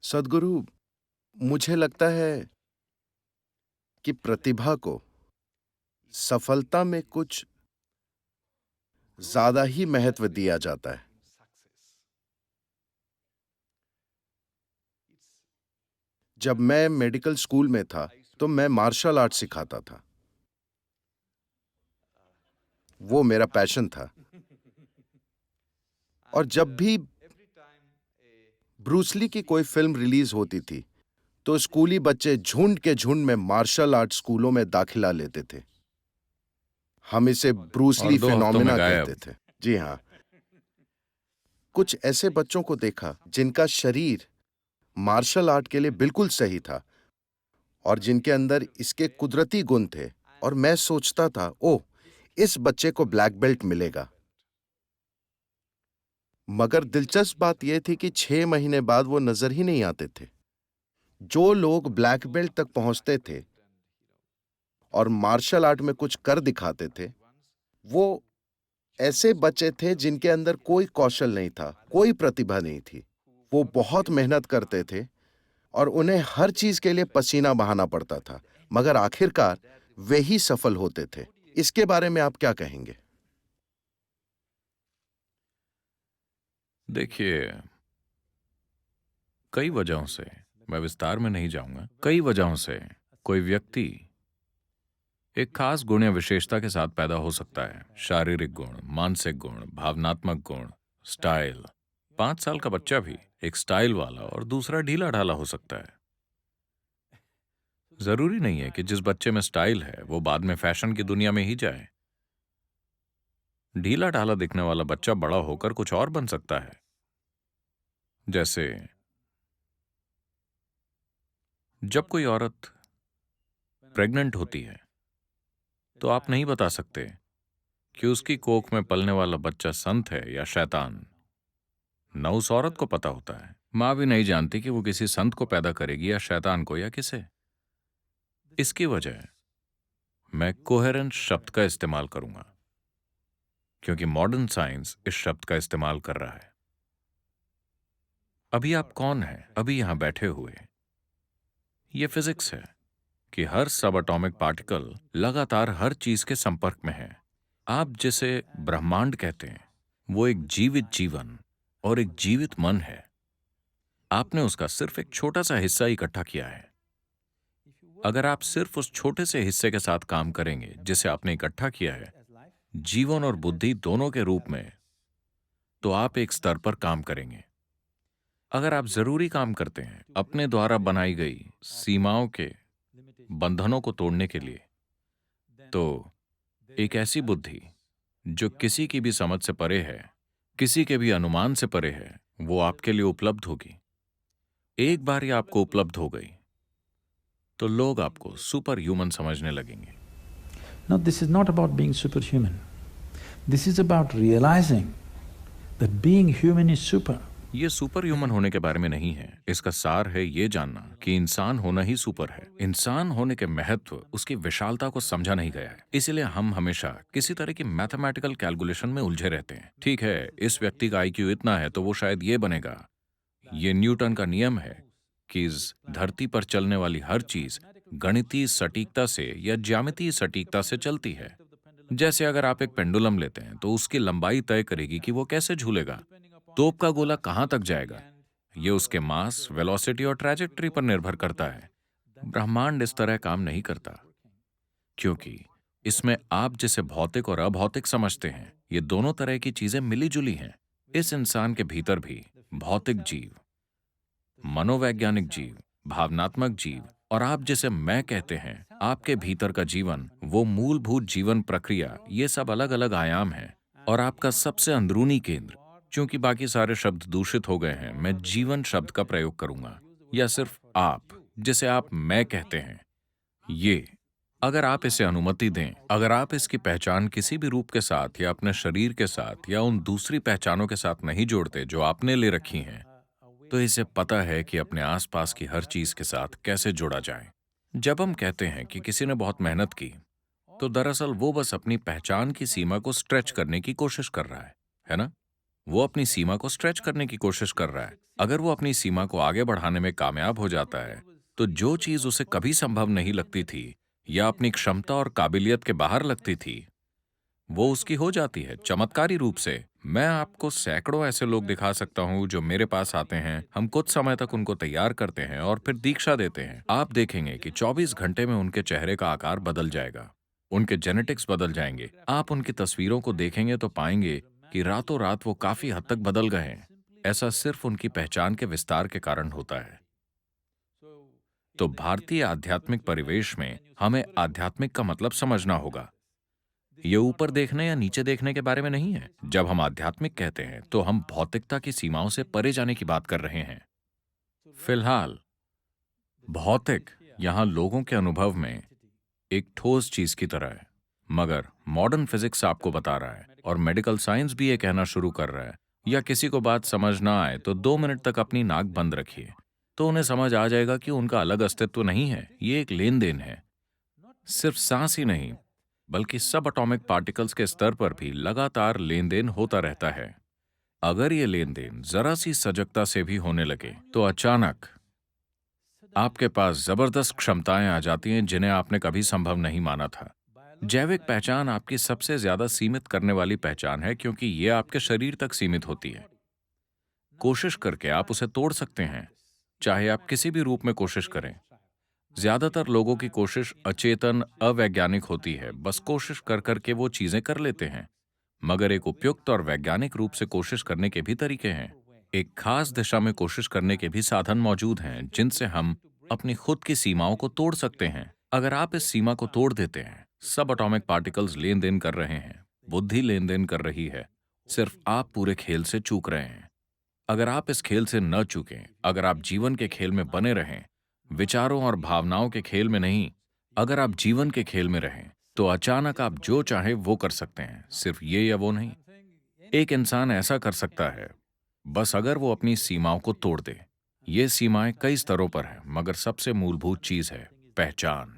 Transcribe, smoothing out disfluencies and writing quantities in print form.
सद्गुरु, मुझे लगता है कि प्रतिभा को सफलता में कुछ ज्यादा ही महत्व दिया जाता है। जब मैं मेडिकल स्कूल में था, तो मैं मार्शल आर्ट सिखाता था। वो मेरा पैशन था। और जब भी ब्रूस ली की कोई फिल्म रिलीज होती थी, तो स्कूली बच्चे झुंड के झुंड में मार्शल आर्ट स्कूलों में दाखिला लेते थे। हम इसे ब्रूस और ली 2 हफ्तों में फिनोमिना कहते गायब। थे। जी हाँ। कुछ ऐसे बच्चों को देखा जिनका शरीर मार्शल आर्ट के लिए बिल्कुल सही था और जिनके अंदर इसके कुदरती गुण थे, और मैं सोचता था, ओह, इस बच्चे को ब्लैक बेल्ट मिलेगा। मगर दिलचस्प बात यह थी कि 6 महीने बाद वो नजर ही नहीं आते थे। जो लोग ब्लैक बेल्ट तक पहुंचते थे और मार्शल आर्ट में कुछ कर दिखाते थे, वो ऐसे बच्चे थे जिनके अंदर कोई कौशल नहीं था, कोई प्रतिभा नहीं थी। वो बहुत मेहनत करते थे और उन्हें हर चीज के लिए पसीना बहाना पड़ता था, मगर आखिरकार वे ही सफल होते थे। इसके बारे में आप क्या कहेंगे? देखिए, कई वजहों से, मैं विस्तार में नहीं जाऊंगा, कई वजहों से कोई व्यक्ति एक खास गुण या विशेषता के साथ पैदा हो सकता है। शारीरिक गुण, मानसिक गुण, भावनात्मक गुण, स्टाइल। 5 साल का बच्चा भी एक स्टाइल वाला और दूसरा ढीला ढाला हो सकता है। जरूरी नहीं है कि जिस बच्चे में स्टाइल है वो बाद में फैशन की दुनिया में ही जाए। ढीला ढाला दिखने वाला बच्चा बड़ा होकर कुछ और बन सकता है। जैसे जब कोई औरत प्रेग्नेंट होती है, तो आप नहीं बता सकते कि उसकी कोख में पलने वाला बच्चा संत है या शैतान। न उस औरत को पता होता है। मां भी नहीं जानती कि वो किसी संत को पैदा करेगी या शैतान को या किसे। इसकी वजह मैं कोहेरेंट शब्द का इस्तेमाल करूंगा, क्योंकि मॉडर्न साइंस इस शब्द का इस्तेमाल कर रहा है। अभी आप कौन हैं, अभी यहां बैठे हुए? ये फिजिक्स है कि हर सब एटॉमिक पार्टिकल लगातार हर चीज के संपर्क में है। आप जिसे ब्रह्मांड कहते हैं, वो एक जीवित जीवन और एक जीवित मन है। आपने उसका सिर्फ एक छोटा सा हिस्सा इकट्ठा किया है। अगर आप सिर्फ उस छोटे से हिस्से के साथ काम करेंगे जिसे आपने इकट्ठा किया है, जीवन और बुद्धि दोनों के रूप में, तो आप एक स्तर पर काम करेंगे। अगर आप जरूरी काम करते हैं अपने द्वारा बनाई गई सीमाओं के बंधनों को तोड़ने के लिए, तो एक ऐसी बुद्धि जो किसी की भी समझ से परे है, किसी के भी अनुमान से परे है, वो आपके लिए उपलब्ध होगी। एक बार ये आपको उपलब्ध हो गई, तो लोग आपको सुपर ह्यूमन समझने लगेंगे। No, this is not about being superhuman. This is about realizing that being human is super. ये सुपर ह्यूमन होने के बारे में नहीं है। इसका सार है ये जानना कि इंसान होना ही सुपर है। इंसान होने के महत्व, उसकी विशालता को समझा नहीं गया है। इसीलिए हम हमेशा किसी तरह की मैथमेटिकल कैलकुलेशन में उलझे रहते हैं। ठीक है, इस व्यक्ति का आईक्यू इतना है तो वो शायद ये बनेगा। ये न्यूटन का नियम है कि इस धरती पर चलने वाली हर चीज गणितीय सटीकता से या ज्यामितीय सटीकता से चलती है। जैसे अगर आप एक पेंडुलम लेते हैं तो उसकी लंबाई तय करेगी कि वो कैसे झूलेगा। तोप का गोला कहां तक जाएगा, ये उसके मास, वेलोसिटी और ट्रैजेक्टरी पर निर्भर करता है। ब्रह्मांड इस तरह काम नहीं करता, क्योंकि इसमें आप जिसे भौतिक और अभौतिक समझते हैं, ये दोनों तरह की चीजें मिली जुली हैं। इस इंसान के भीतर भी भौतिक जीव, मनोवैज्ञानिक जीव, भावनात्मक जीव और आप जिसे मैं कहते हैं, आपके भीतर का जीवन, वो मूलभूत जीवन प्रक्रिया, ये सब अलग अलग आयाम हैं। और आपका सबसे अंदरूनी केंद्र, क्योंकि बाकी सारे शब्द दूषित हो गए हैं, मैं जीवन शब्द का प्रयोग करूंगा, या सिर्फ आप जिसे आप मैं कहते हैं। ये, अगर आप इसे अनुमति दें, अगर आप इसकी पहचान किसी भी रूप के साथ या अपने शरीर के साथ या उन दूसरी पहचानों के साथ नहीं जोड़ते जो आपने ले रखी हैं, तो इसे पता है कि अपने आसपास की हर चीज के साथ कैसे जोड़ा जाए। जब हम कहते हैं कि किसी ने बहुत मेहनत की, तो दरअसल वो बस अपनी पहचान की सीमा को स्ट्रेच करने की कोशिश कर रहा है ना? वो अपनी सीमा को स्ट्रेच करने की कोशिश कर रहा है। अगर वो अपनी सीमा को आगे बढ़ाने में कामयाब हो जाता है, तो जो चीज उसे कभी संभव नहीं लगती थी या अपनी क्षमता और काबिलियत के बाहर लगती थी, वो उसकी हो जाती है चमत्कारी रूप से। मैं आपको सैकड़ों ऐसे लोग दिखा सकता हूं जो मेरे पास आते हैं, हम कुछ समय तक उनको तैयार करते हैं और फिर दीक्षा देते हैं। आप देखेंगे कि 24 घंटे में उनके चेहरे का आकार बदल जाएगा, उनके जेनेटिक्स बदल जाएंगे। आप उनकी तस्वीरों को देखेंगे तो पाएंगे कि रातों रात वो काफी हद तक बदल गए हैं। ऐसा सिर्फ उनकी पहचान के विस्तार के कारण होता है। तो भारतीय आध्यात्मिक परिवेश में हमें आध्यात्मिक का मतलब समझना होगा। ये ऊपर देखने या नीचे देखने के बारे में नहीं है। जब हम आध्यात्मिक कहते हैं तो हम भौतिकता की सीमाओं से परे जाने की बात कर रहे हैं। फिलहाल भौतिक यहां लोगों के अनुभव में एक ठोस चीज की तरह है, मगर मॉडर्न फिजिक्स आपको बता रहा है और मेडिकल साइंस भी ये कहना शुरू कर रहा है, या किसी को बात समझ ना आए तो 2 मिनट तक अपनी नाक बंद रखिए, तो उन्हें समझ आ जाएगा कि उनका अलग अस्तित्व नहीं है, ये एक लेन देन है। सिर्फ सांस ही नहीं, बल्कि सब एटॉमिक पार्टिकल्स के स्तर पर भी लगातार लेन देन होता रहता है। अगर ये लेन देन जरा सी सजगता से भी होने लगे तो अचानक आपके पास जबरदस्त क्षमताएं आ जाती हैं जिन्हें आपने कभी संभव नहीं माना था। जैविक पहचान आपकी सबसे ज्यादा सीमित करने वाली पहचान है, क्योंकि ये आपके शरीर तक सीमित होती है। कोशिश करके आप उसे तोड़ सकते हैं, चाहे आप किसी भी रूप में कोशिश करें। ज्यादातर लोगों की कोशिश अचेतन, अवैज्ञानिक होती है। बस कोशिश कर करके वो चीजें कर लेते हैं। मगर एक उपयुक्त और वैज्ञानिक रूप से कोशिश करने के भी तरीके हैं। एक खास दिशा में कोशिश करने के भी साधन मौजूद हैं, जिनसे हम अपनी खुद की सीमाओं को तोड़ सकते हैं। अगर आप इस सीमा को तोड़ देते हैं, सब एटॉमिक पार्टिकल्स लेन देन कर रहे हैं, बुद्धि लेन देन कर रही है, सिर्फ आप पूरे खेल से चूक रहे हैं। अगर आप इस खेल से न चूकें, अगर आप जीवन के खेल में बने रहें, विचारों और भावनाओं के खेल में नहीं, अगर आप जीवन के खेल में रहें, तो अचानक आप जो चाहे वो कर सकते हैं। सिर्फ ये या वो नहीं, एक इंसान ऐसा कर सकता है, बस अगर वो अपनी सीमाओं को तोड़ दे। ये सीमाएं कई स्तरों पर हैं, मगर सबसे मूलभूत चीज है पहचान।